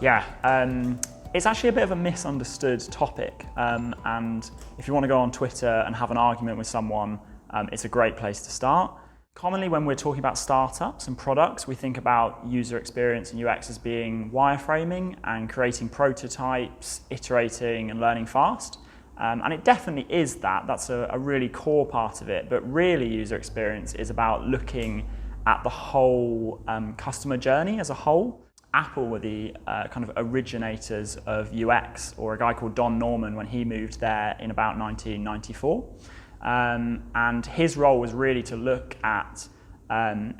Yeah, it's actually a bit of a misunderstood topic, and if you want to go on Twitter and have an argument with someone, it's a great place to start. Commonly when we're talking about startups and products, we think about user experience and UX as being wireframing and creating prototypes, iterating and learning fast. And it definitely is that. That's a really core part of it. But really user experience is about looking at the whole customer journey as a whole. Apple were the kind of originators of UX, or a guy called Don Norman when he moved there in about 1994. And his role was really to look at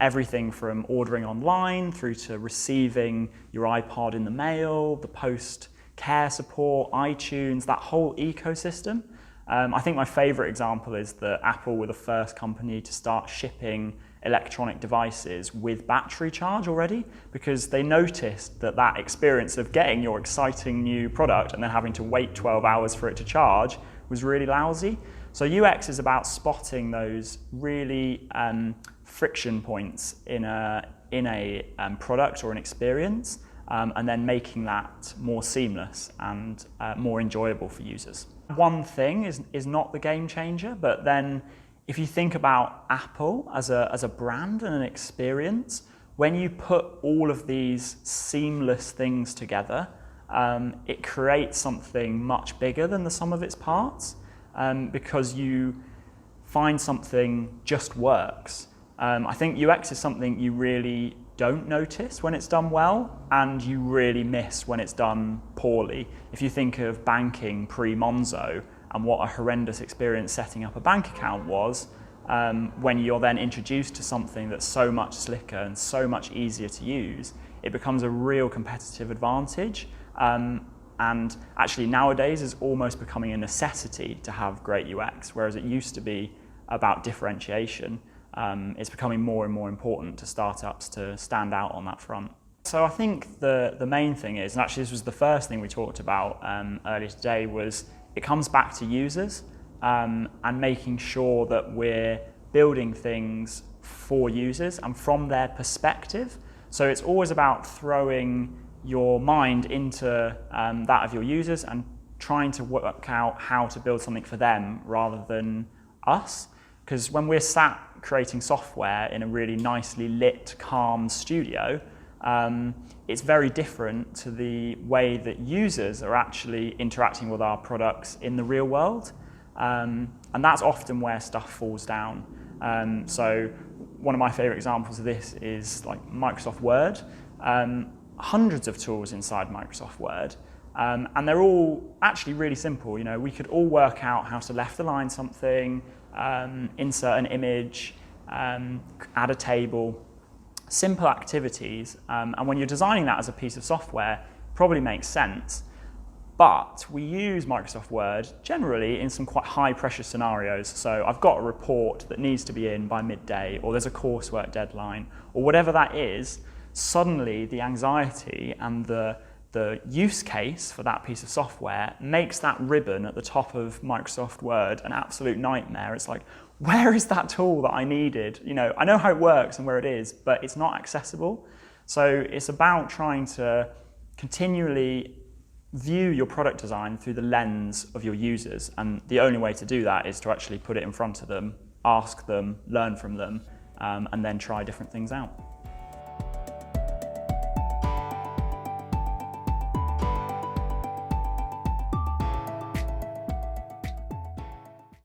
everything from ordering online through to receiving your iPod in the mail, the post-care support, iTunes, that whole ecosystem. I think my favorite example is that Apple were the first company to start shipping electronic devices with battery charge already, because they noticed that that experience of getting your exciting new product and then having to wait 12 hours for it to charge was really lousy. So UX is about spotting those really friction points in a product or an experience, and then making that more seamless and more enjoyable for users. One thing is not the game changer, but then if you think about Apple as a brand and an experience, when you put all of these seamless things together, it creates something much bigger than the sum of its parts, because you find something just works. I think UX is something you really don't notice when it's done well, and you really miss when it's done poorly. If you think of banking pre-Monzo and what a horrendous experience setting up a bank account was, when you're then introduced to something that's so much slicker and so much easier to use, it becomes a real competitive advantage. And actually nowadays is almost becoming a necessity to have great UX, whereas it used to be about differentiation. It's becoming more and more important to startups to stand out on that front. So I think the main thing is, and actually this was the first thing we talked about earlier today, was it comes back to users and making sure that we're building things for users and from their perspective. So it's always about throwing your mind into that of your users and trying to work out how to build something for them rather than us. Because when we're sat creating software in a really nicely lit, calm studio, it's very different to the way that users are actually interacting with our products in the real world. And that's often where stuff falls down. So one of my favorite examples of this is like Microsoft Word. Hundreds of tools inside Microsoft Word, and they're all actually really simple. You know, we could all work out how to left align something, insert an image, add a table, simple activities, and when you're designing that as a piece of software, it probably makes sense. But we use Microsoft Word generally in some quite high pressure scenarios. So I've got a report that needs to be in by midday, or there's a coursework deadline, or whatever that is. Suddenly the anxiety and the use case for that piece of software makes that ribbon at the top of Microsoft Word an absolute nightmare. It's like, where is that tool that I needed? You know, I know how it works and where it is, but it's not accessible. So it's about trying to continually view your product design through the lens of your users. And the only way to do that is to actually put it in front of them, ask them, learn from them, and then try different things out.